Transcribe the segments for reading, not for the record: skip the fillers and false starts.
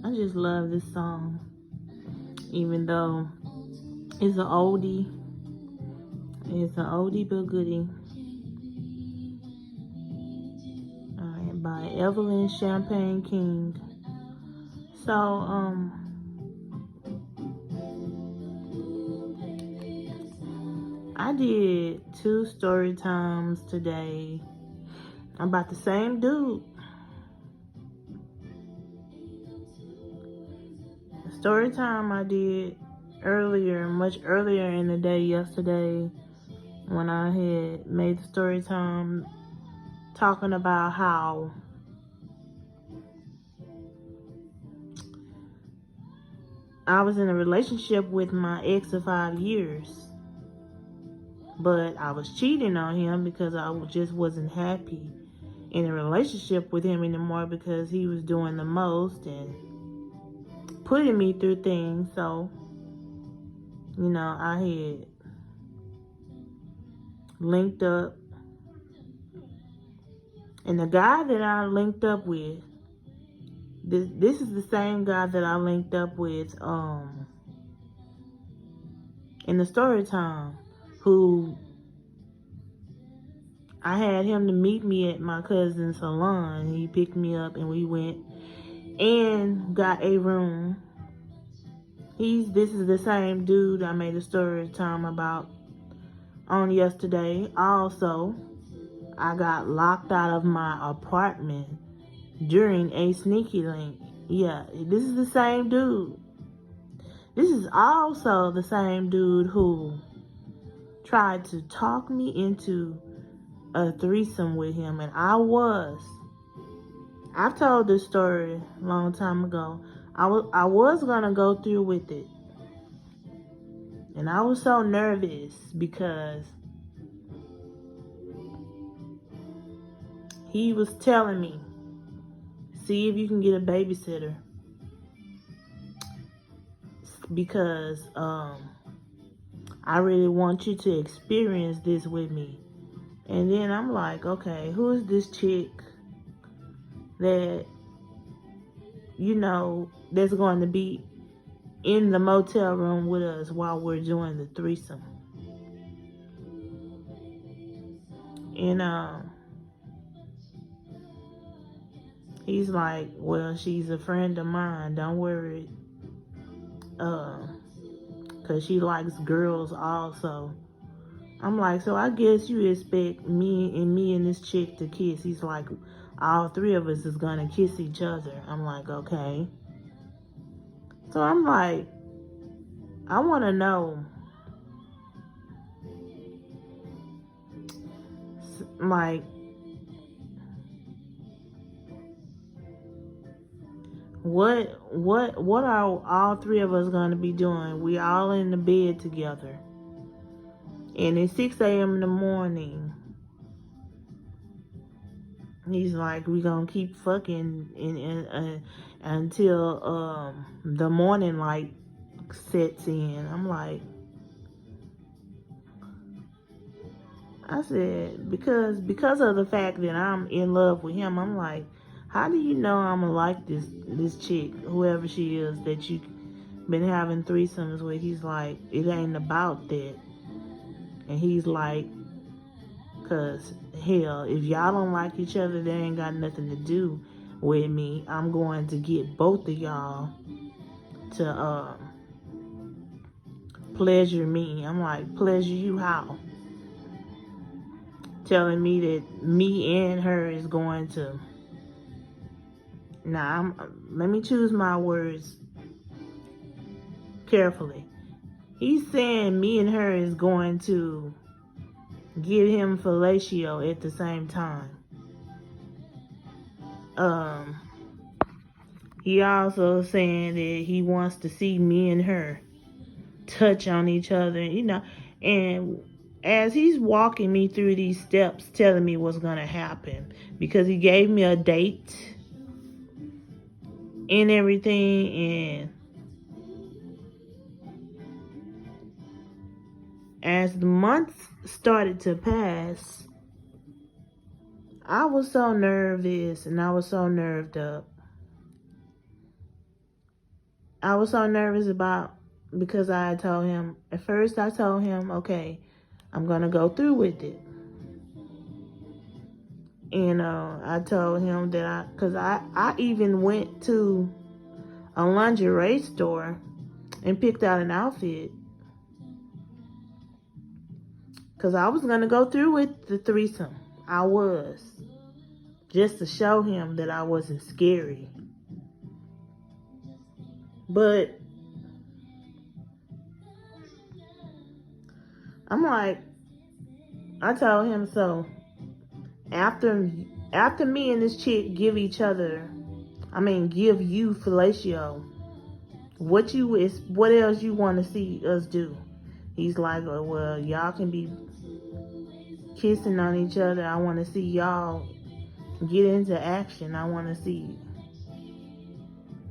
I just love this song. Even though it's an oldie. It's an oldie but goodie. Alright, by Evelyn Champagne King. So, I did 2 story times today about the same dude. The story time I did earlier, much earlier in the day yesterday, when I had made the story time talking about how I was in a relationship with my ex of 5 years. But I was cheating on him because I just wasn't happy in a relationship with him anymore because he was doing the most and putting me through things. So, I had linked up. And the guy that I linked up with, this is the same guy that I linked up with in the story time, who I had him to meet me at my cousin's salon. He picked me up and we went and got a room. This is the same dude I made a story time about on yesterday. Also, I got locked out of my apartment during a sneaky link. Yeah, this is the same dude. This is also the same dude who tried to talk me into a threesome with him, and I've told this story a long time ago. I was gonna go through with it, and I was so nervous because he was telling me, see if you can get a babysitter, because I really want you to experience this with me. And then I'm like, okay, who is this chick that, that's going to be in the motel room with us while we're doing the threesome? And he's like, well, she's a friend of mine, don't worry, because she likes girls also. I'm like, so I guess you expect me and this chick to kiss. He's like, all 3 of us is gonna kiss each other. I'm like, okay. So I'm like, I want to know, like, what are all 3 of us gonna be doing? We all in the bed together, and it's 6 a.m. in the morning. He's like, we gonna keep fucking until the morning light sets in. I'm like, I said, because of the fact that I'm in love with him, I'm like, how do you know I'm gonna like this chick, whoever she is, that you been having threesomes with? He's like, it ain't about that. And he's like, cause hell, if y'all don't like each other, that ain't got nothing to do with me. I'm going to get both of y'all to pleasure me. I'm like, pleasure you how? Telling me that me and her is going to. Now, let me choose my words carefully. He's saying me and her is going to get him fellatio at the same time. He also saying that he wants to see me and her touch on each other, and as he's walking me through these steps, telling me what's going to happen, because he gave me a date and everything, and as the months started to pass, I was so nervous and I was so nerved up. I was so nervous because I told him, at first I told him, okay, I'm going to go through with it. And I told him that because I even went to a lingerie store and picked out an outfit. Because I was going to go through with the threesome. I was. Just to show him that I wasn't scary. But I'm like, I told him, so after me and this chick give you fellatio, what else you want to see us do? He's like, oh, well, y'all can be kissing on each other. I want to see y'all get into action. I want to see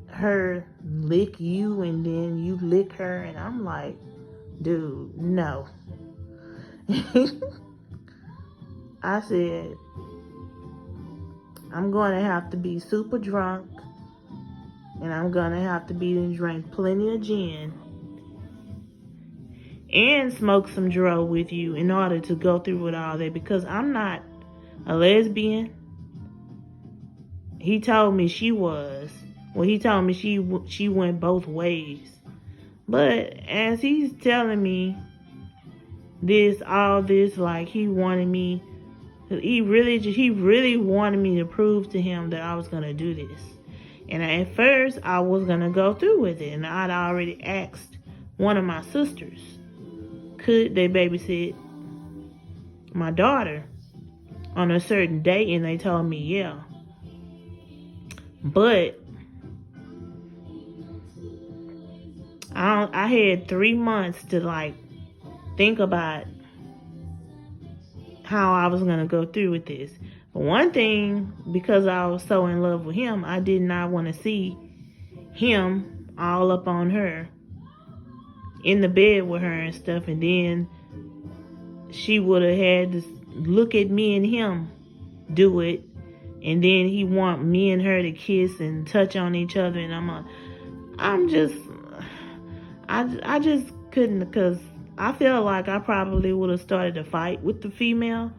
her lick you and then you lick her. And I'm like, dude, no. I said, I'm going to have to be super drunk, and I'm going to have to be and drink plenty of gin and smoke some dro with you in order to go through with all that, because I'm not a lesbian. He told me she was. Well, he told me she went both ways. But as he's telling me all this, like he really wanted me to prove to him that I was going to do this. And at first, I was going to go through with it. And I'd already asked one of my sisters, could they babysit my daughter on a certain day? And they told me, yeah. But I had 3 months to think about how I was going to go through with this. But one thing, because I was so in love with him, I did not want to see him all up on her, in the bed with her and stuff, and then she would have had to look at me and him do it, and then he want me and her to kiss and touch on each other, and I just couldn't, because I feel like I probably would have started a fight with the female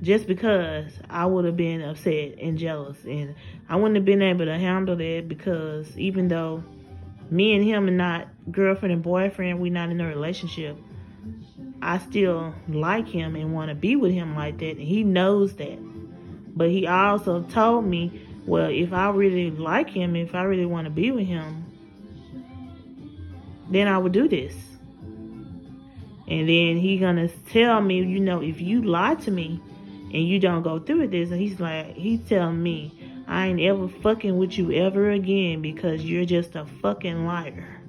just because I would have been upset and jealous, and I wouldn't have been able to handle that, because even though me and him are not girlfriend and boyfriend, we're not in a relationship, I still like him and want to be with him like that, and he knows that. But he also told me, well, if I really like him, if I really want to be with him, then I would do this. And then he gonna tell me, if you lie to me and you don't go through with this, and he's telling me, I ain't ever fucking with you ever again because you're just a fucking liar,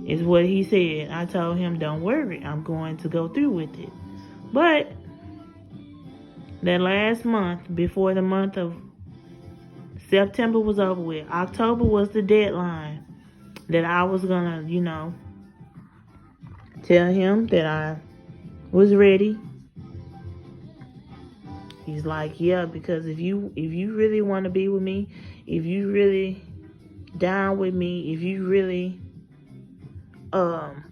is what he said. I told him, don't worry, I'm going to go through with it. But that last month, before the month of September was over with, October was the deadline that I was gonna, tell him that I was ready. He's like, yeah, because if you really want to be with me, if you really down with me, if you really want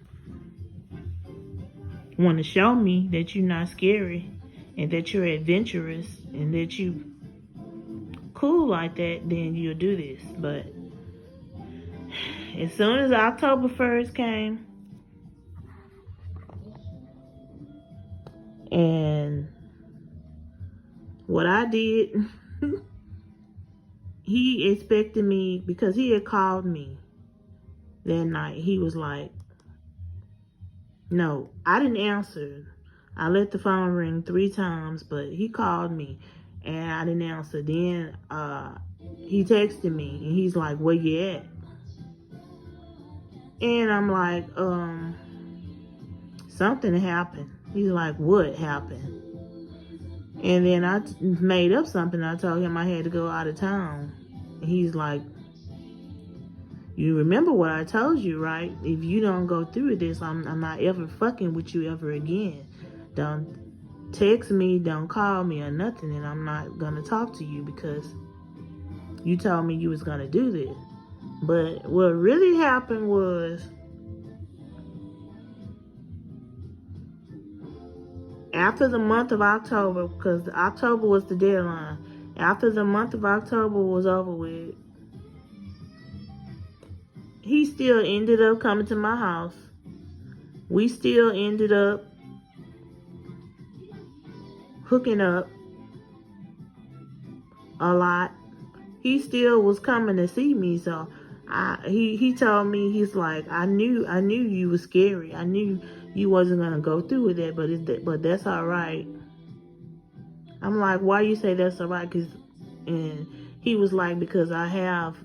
to show me that you're not scary and that you're adventurous and that you cool like that, then you'll do this. But as soon as October 1st came, and what I did, he expected me, because he had called me that night. He was like, no, I didn't answer. I let the phone ring 3 times, but he called me and I didn't answer. Then he texted me and he's like, where you at? And I'm like, something happened. He's like, what happened? And then I made up something. I told him I had to go out of town. And he's like, you remember what I told you, right? If you don't go through with this, I'm not ever fucking with you ever again. Don't text me, don't call me or nothing, and I'm not going to talk to you because you told me you was going to do this. But what really happened was, after the month of October, because October was the deadline, after the month of October was over with, he still ended up coming to my house. We still ended up hooking up a lot. He still was coming to see me, so he told me, he's like, I knew you was scary. I knew you wasn't gonna go through with it, but that's all right. I'm like, why you say that's all right? And he was like, because I have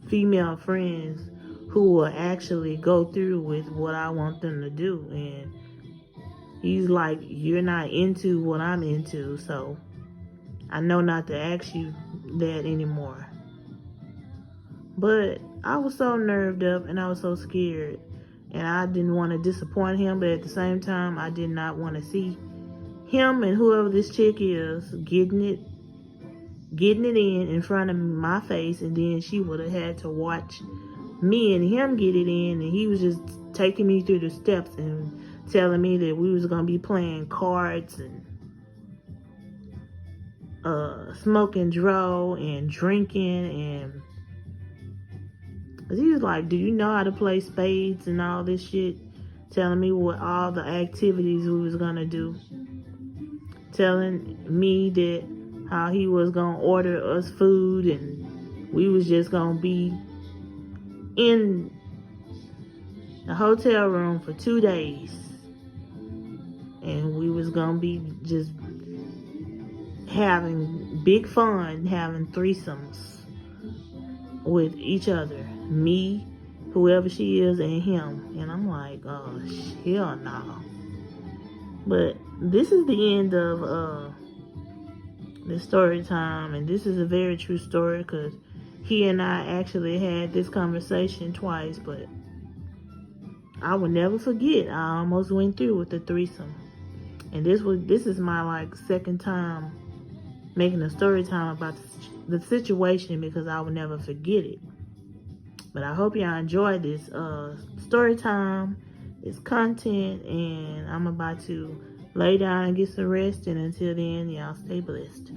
female friends who will actually go through with what I want them to do, and he's like, you're not into what I'm into, so I know not to ask you that anymore. But I was so nerved up and I was so scared, and I didn't want to disappoint him, but at the same time I did not want to see him and whoever this chick is getting it in front of my face, and then she would have had to watch me and him get it in, and he was just taking me through the steps and telling me that we was gonna be playing cards and smoking dro and drinking, and he was like, do you know how to play spades and all this shit, telling me what all the activities we was gonna do, telling me that how he was gonna order us food and we was just gonna be in the hotel room for 2 days, and we was gonna be just having big fun, having threesomes with each other, me, whoever she is, and him. And I'm like, oh, hell no. But this is the end of the story time, and this is a very true story, because he and I actually had this conversation twice, but I will never forget, I almost went through with the threesome. And this is my like second time making a story time about the situation, because I will never forget it. But I hope y'all enjoy this story time, this content, and I'm about to lay down and get some rest. And until then, y'all stay blessed.